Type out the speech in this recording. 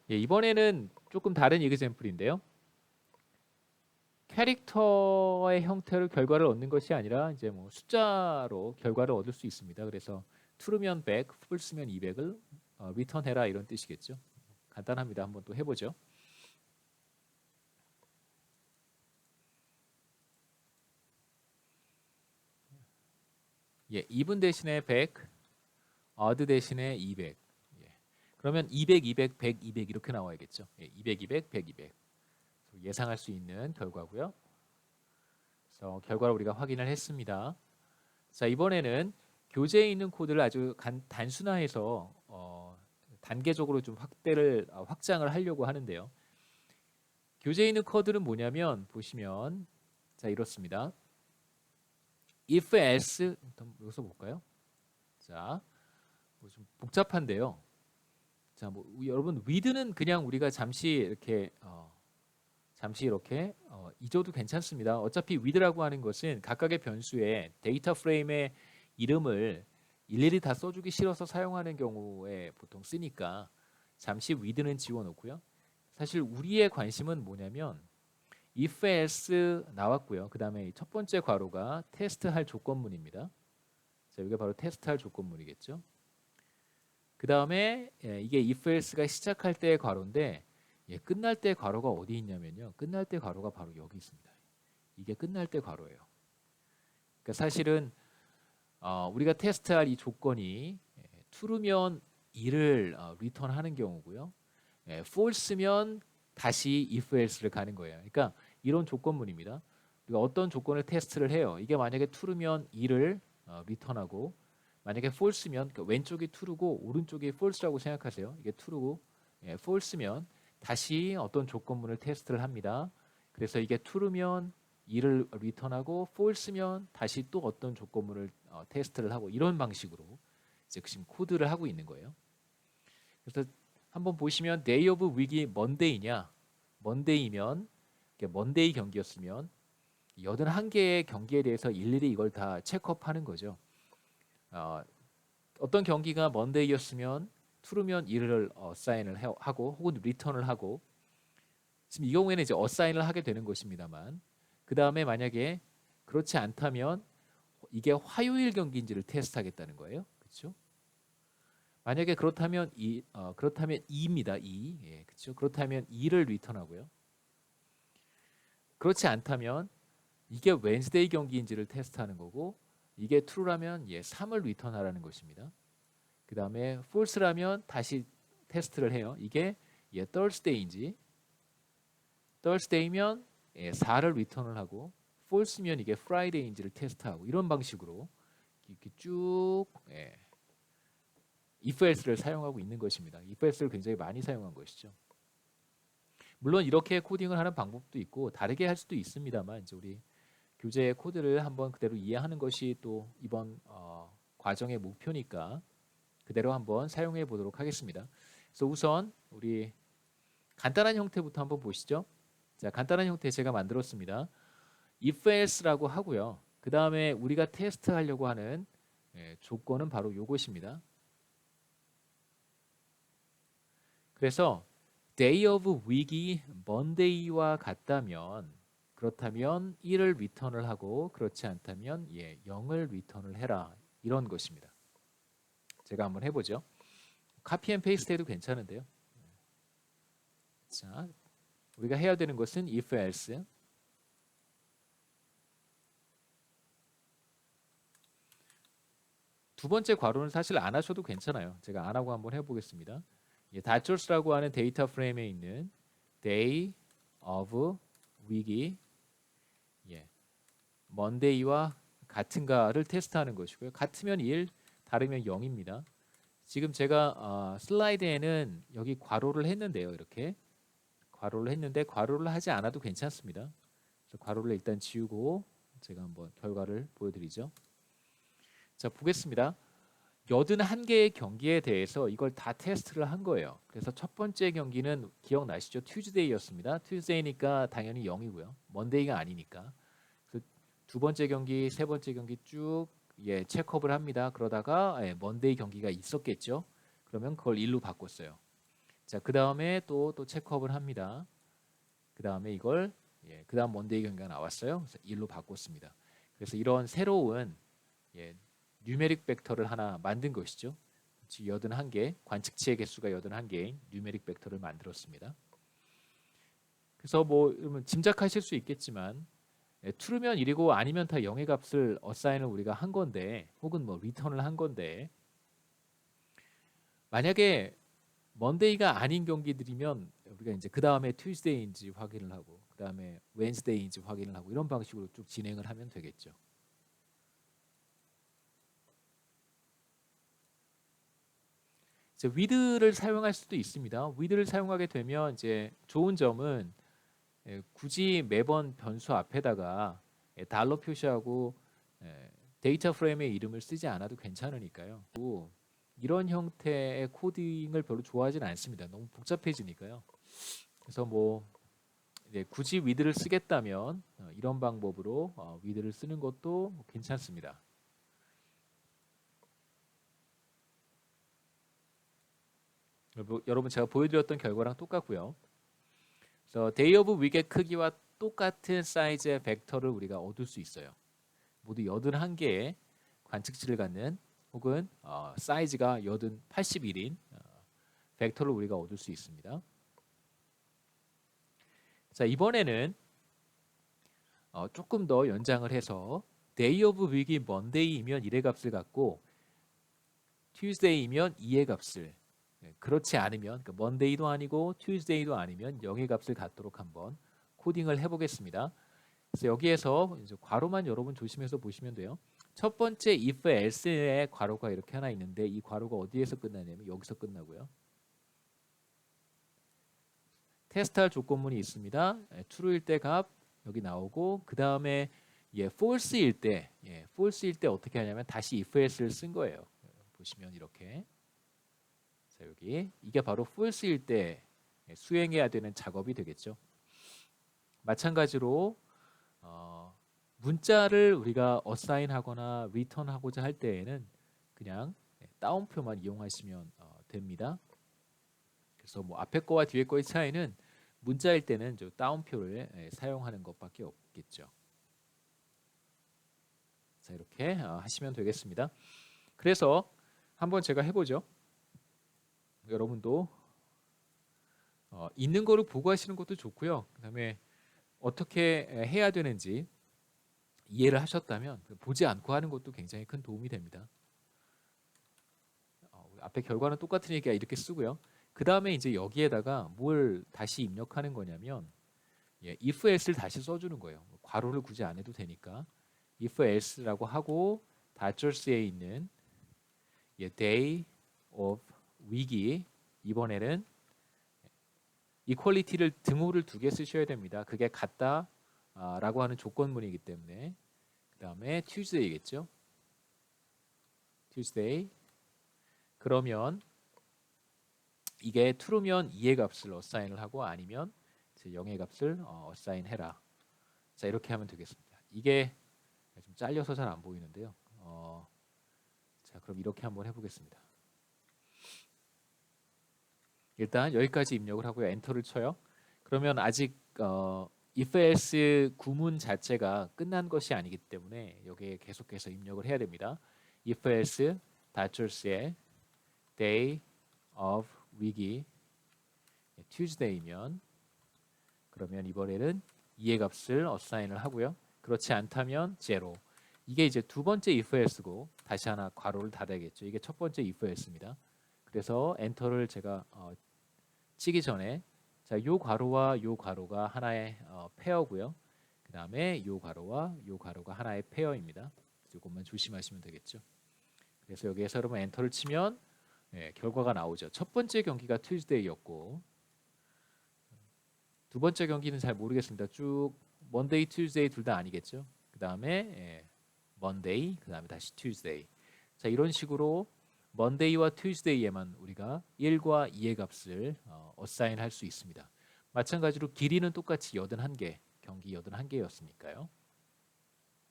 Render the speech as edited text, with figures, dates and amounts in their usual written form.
예, 이번에는 조금 다른 이그젬플인데요. 캐릭터의 형태로 결과를 얻는 것이 아니라 이제 뭐 숫자로 결과를 얻을 수 있습니다. 그래서 true면 100, false면 200을 return해라 이런 뜻이겠죠. 간단합니다. 한번 또 해보죠. 예, even 대신에 100, odd 대신에 200. 예. 그러면 200, 200, 100, 200 이렇게 나와야겠죠. 예, 200, 200, 100, 200. 예상할 수 있는 결과고요. 그래서 결과를 우리가 확인을 했습니다. 자, 이번에는 교재에 있는 코드를 아주 단순화해서 단계적으로 좀 확장을 하려고 하는데요. 교재에 있는 코드는 뭐냐면 보시면 자 이렇습니다. if else 여기서 볼까요? 자, 좀 복잡한데요. 자, 뭐 여러분 with는 그냥 우리가 잠시 이렇게 잊어도 괜찮습니다. 어차피 with라고 하는 것은 각각의 변수에 데이터 프레임의 이름을 일일이 다 써주기 싫어서 사용하는 경우에 보통 쓰니까 잠시 with는 지워놓고요. 사실 우리의 관심은 뭐냐면 if else 나왔고요. 그 다음에 첫 번째 괄호가 테스트할 조건문입니다. 자, 이게 바로 테스트할 조건문이겠죠. 그 다음에 이게 if else가 시작할 때의 괄호인데 끝날 때 괄호가 어디 있냐면요. 끝날 때 괄호가 바로 여기 있습니다. 이게 끝날 때 괄호예요. 그러니까 사실은 우리가 테스트할 이 조건이 true면 2를 return하는 경우고요. false면 다시 if else를 가는 거예요. 그러니까 이런 조건문입니다. 우리가 어떤 조건을 테스트를 해요. 이게 만약에 true면 2를 return하고 만약에 false면 그러니까 왼쪽이 true고 오른쪽이 false라고 생각하세요. 이게 true고 false면 다시 어떤 조건문을 테스트를 합니다. 그래서 이게 true면 2를 return하고 false면 다시 또 어떤 조건문을 테스트를 하고 이런 방식으로 이제 지금 코드를 하고 있는 거예요. 그래서 한번 보시면 day of week이 monday냐? monday이면 monday 경기였으면 81개의 경기에 대해서 일일이 이걸 다 체크업하는 거죠. 어떤 경기가 monday였으면 true면 1을 어사인을 하고 혹은 return을 하고 지금 이 경우에는 이제 어사인을 하게 되는 것입니다만 그 다음에 만약에 그렇지 않다면 이게 화요일 경기인지를 테스트하겠다는 거예요. 그렇죠? 만약에 그렇다면 그렇다면 2입니다. 2. 예, 그렇죠? 그렇다면 2를 리턴하고요. 그렇지 않다면 이게 웬스데이 경기인지를 테스트하는 거고 이게 true라면 3을 리턴하라는 것입니다. 그 다음에 false라면 다시 테스트를 해요. 이게 Thursday인지 Thursday면 4를 리턴을 하고 false면 이게 Friday인지를 테스트하고 이런 방식으로 이렇게 쭉 if else를 사용하고 있는 것입니다. if else를 굉장히 많이 사용한 것이죠. 물론 이렇게 코딩을 하는 방법도 있고 다르게 할 수도 있습니다만 이제 우리 교재의 코드를 한번 그대로 이해하는 것이 또 이번 과정의 목표니까 그대로 한번 사용해 보도록 하겠습니다. 그래서 우선 우리 간단한 형태부터 한번 보시죠. 자, 간단한 형태 제가 만들었습니다. if else라고 하고요. 그 다음에 우리가 테스트하려고 하는 조건은 바로 이것입니다. 그래서 day of week이 monday와 같다면 그렇다면 1을 return을 하고 그렇지 않다면 0을 return을 해라 이런 것입니다. 제가 한번 해보죠. 카피 앤 페이스트 해도 괜찮은데요. 자, 우리가 해야 되는 것은 if else 두 번째 괄호는 사실 안 하셔도 괜찮아요. 제가 안 하고 한번 해보겠습니다. 다처스라고 하는 데이터 프레임에 있는 day of week이 monday와 같은가를 테스트하는 것이고요. 같으면 1, 다르면 0입니다. 지금 제가 슬라이드에는 여기 괄호를 했는데요. 이렇게 괄호를 했는데 괄호를 하지 않아도 괜찮습니다. 그래서 괄호를 일단 지우고 제가 한번 결과를 보여드리죠. 자, 보겠습니다. 81개의 경기에 대해서 이걸 다 테스트를 한 거예요. 그래서 첫 번째 경기는 기억나시죠? 튜즈데이였습니다. 튜즈데이니까 당연히 0이고요. 먼데이가 아니니까. 그래서 두 번째 경기, 세 번째 경기 쭉 체크업을 합니다. 그러다가 먼데이 경기가 있었겠죠. 그러면 그걸 1로 바꿨어요. 자, 그 다음에 또 체크업을 합니다. 그 다음에 이걸 그 다음 먼데이 경기가 나왔어요. 그래서 1로 바꿨습니다. 그래서 이런 새로운 뉴메릭 벡터를 하나 만든 것이죠. 81개, 관측치의 개수가 81개인 뉴메릭 벡터를 만들었습니다. 그래서 뭐 여러분 짐작하실 수 있겠지만 true면 1이고 아니면 다 0의 값을 어사인을 우리가 한 건데, 혹은 뭐 리턴을 한 건데, 만약에 먼데이가 아닌 경기들이면 우리가 이제 그 다음에 Tuesday인지 확인을 하고, 그 다음에 Wednesday인지 확인을 하고, 이런 방식으로 쭉 진행을 하면 되겠죠. 이제 with를 사용할 수도 있습니다. with를 사용하게 되면 이제 좋은 점은 굳이 매번 변수 앞에다가 달러 표시하고 데이터 프레임의 이름을 쓰지 않아도 괜찮으니까요. 이런 형태의 코딩을 별로 좋아하진 않습니다. 너무 복잡해지니까요. 그래서 뭐 굳이 with를 쓰겠다면 이런 방법으로 with를 쓰는 것도 괜찮습니다. 여러분 제가 보여드렸던 결과랑 똑같고요. 그래서 day of week의 크기와 똑같은 사이즈의 벡터를 우리가 얻을 수 있어요. 모두 81개의 관측치를 갖는, 혹은 사이즈가 81인 벡터를 우리가 얻을 수 있습니다. 자, 이번에는 조금 더 연장을 해서 day of week이 monday이면 1의 값을 갖고 tuesday이면 2의 값을, 그렇지 않으면 monday도 아니고 tuesday도 아니면 0의 값을 갖도록 한번 코딩을 해보겠습니다. 그래서 여기에서 이제 괄호만 여러분 조심해서 보시면 돼요. 첫 번째 if else의 괄호가 이렇게 하나 있는데, 이 괄호가 어디에서 끝나냐면 여기서 끝나고요. 테스트할 조건문이 있습니다. true일 때 값 여기 나오고, 그 다음에 false일 때 어떻게 하냐면 다시 if else를 쓴 거예요. 보시면 이렇게. 자, 여기 이게 바로 false일 때 수행해야 되는 작업이 되겠죠. 마찬가지로 문자를 우리가 어사인하거나 return하고자 할 때에는 그냥 다운표만 이용하시면 됩니다. 그래서 뭐 앞에 거와 뒤에 거의 차이는 문자일 때는 저 다운표를 사용하는 것밖에 없겠죠. 자, 이렇게 하시면 되겠습니다. 그래서 한번 제가 해보죠. 여러분도 있는 거를 보고 하시는 것도 좋고요. 그 다음에 어떻게 해야 되는지 이해를 하셨다면 보지 않고 하는 것도 굉장히 큰 도움이 됩니다. 앞에 결과는 똑같으니까 이렇게 쓰고요. 그 다음에 이제 여기에다가 뭘 다시 입력하는 거냐면 if else를 다시 써주는 거예요. 괄호를 굳이 안 해도 되니까 if else라고 하고 닷저스에 있는 day of week이 이번에는 equality를 등호를 2개 쓰셔야 됩니다. 그게 같다 라고 하는 조건문이기 때문에. 그 다음에 Tuesday겠죠. Tuesday. 그러면 이게 true면 2의 값을 어사인을 하고, 아니면 0의 값을 어사인해라. 자, 이렇게 하면 되겠습니다. 이게 좀 잘려서 잘 안 보이는데요. 자, 그럼 이렇게 한번 해보겠습니다. 일단 여기까지 입력을 하고요. 엔터를 쳐요. 그러면 아직 if else 구문 자체가 끝난 것이 아니기 때문에 여기에 계속해서 입력을 해야 됩니다. if else 닷저스의 day of week이 Tuesday이면, 그러면 이번에는 2의 값을 어사인을 하고요. 그렇지 않다면 0. 이게 이제 두 번째 if else고, 다시 하나 괄호를 닫아야겠죠. 이게 첫 번째 if else입니다. 그래서 엔터를 제가 치기 전에, 자, 요 괄호와 요 괄호가 하나의 페어고요. 그 다음에 요 괄호와 요 괄호가 하나의 페어입니다. 이것만 조심하시면 되겠죠. 그래서 여기에서 여러분 엔터를 치면 결과가 나오죠. 첫 번째 경기가 Tuesday였고, 두 번째 경기는 잘 모르겠습니다. 쭉 Monday, Tuesday 둘 다 아니겠죠. 그 다음에 Monday, 그 다음에 다시 Tuesday. 자, 이런 식으로 Monday와 Tuesday에만 우리가 1과 2의 값을 어사인할 수 있습니다. 마찬가지로 길이는 똑같이 81개, 경기 81개였으니까요.